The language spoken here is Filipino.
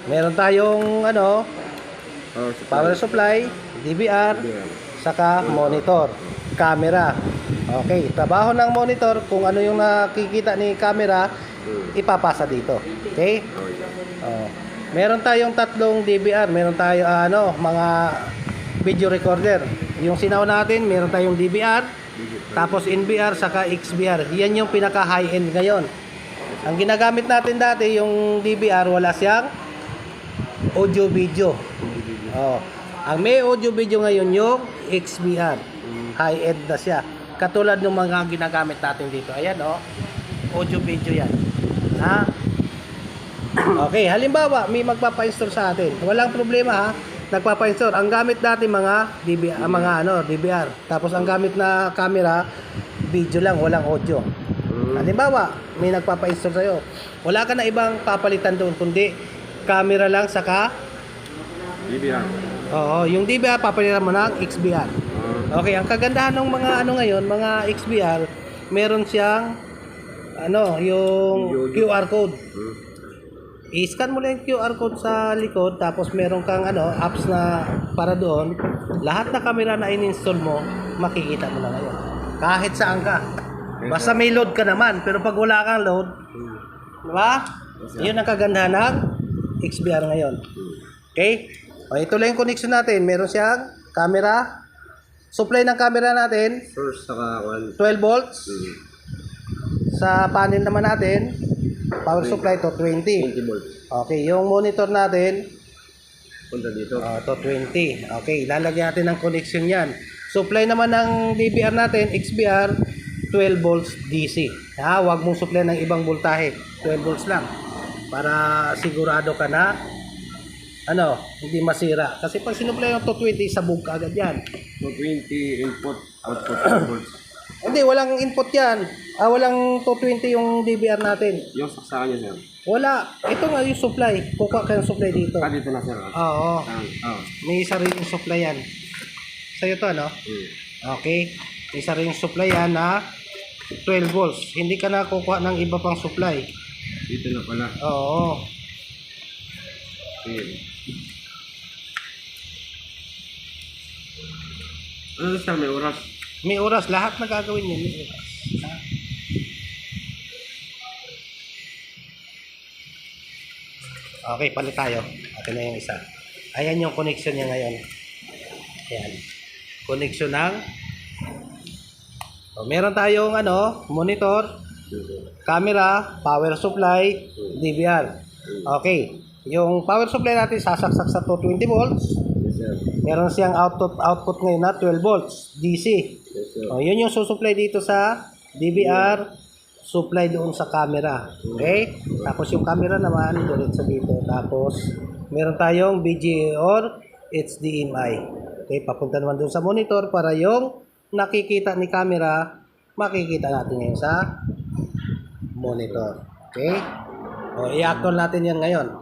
Meron tayong ano, power supply, DVR, saka monitor, camera. Okay, trabaho ng monitor, kung ano yung nakikita ni camera, ipapasa dito. Okay? Oh. Meron tayong tatlong DVR, meron tayo mga video recorder. Yung sinaw natin, meron tayong DVR, tapos NVR saka XVR. Yan yung pinaka high-end ngayon. Ang ginagamit natin dati, yung DVR, wala siyang audio video. Oh. Ang may audio video ngayon yung XVR. High-end na siya. Katulad ng mga ginagamit natin dito. Ayan audio video yan. Ha? Okay, halimbawa may magpapa-install sa atin. Walang problema ha. Nagpapa-install. Ang gamit natin mga DVR. Tapos ang gamit na camera, video lang, walang audio. Halimbawa, may nagpapa-install sa'yo. Wala ka na ibang papalitan doon, kundi camera lang saka DVR. Oo, yung DVR papalitan mo ng XVR. Okay, ang kagandahan ng mga ngayon, mga XVR, meron siyang yung QR code. I-scan mo lang yung QR code sa likod, tapos meron kang apps na para doon. Lahat na camera na in-install mo, makikita mo na ngayon. Kahit saan ka. Basta may load ka naman, pero pag wala kang load, di ba? Yun ang kagandahan ng XVR ngayon. Okay? O, ito lang yung connection natin. Meron siyang camera. Supply ng camera natin, First, saka 12 volts. Sa panel naman natin, power supply to 20. 20 volts. Okay, yung monitor natin, Punta dito. to 20. Okay, lalagyan natin ng connection yan. Supply naman ng DVR natin, XVR, 12 volts DC. Huwag mong supply ng ibang voltahe. 12 volts lang. Para sigurado ka na hindi masira. Kasi pag sinupply yung 220, sabog ka agad yan. 220 input, output volts. Hindi, walang input yan. Walang 220 yung DVR natin. Yung saksakan niya, sir. Wala. Ito nga yung supply. Kukuha ka yung supply dito. Dito na, sir. Oo. May sariling supply yan. Sa'yo to, Okay. May sariling supply yan na 12 volts. Hindi ka na kukuha ng iba pang supply. Dito na pala. Oo. Okay. Ano siya, may oras? May oras. Lahat na gagawin yun. May oras. Okay, palit tayo. Atin na yung isa. Ayan yung connection niya ngayon. Ayan. Connection ng meron tayong monitor, camera, power supply, DVR. Okay. Yung power supply natin sasaksak sa 220 volts. Yes, sir. Meron siyang output ngayon na 12 volts DC. Yes, sir. Yun yung susupply dito sa DVR, supply doon sa camera. Okay? Tapos yung camera naman diretso dito. Tapos meron tayong VGA or HDMI. Okay, papunta naman doon sa monitor para yung nakikita ni camera, makikita natin ngayon sa monitor. Okay? I-actual natin yan ngayon.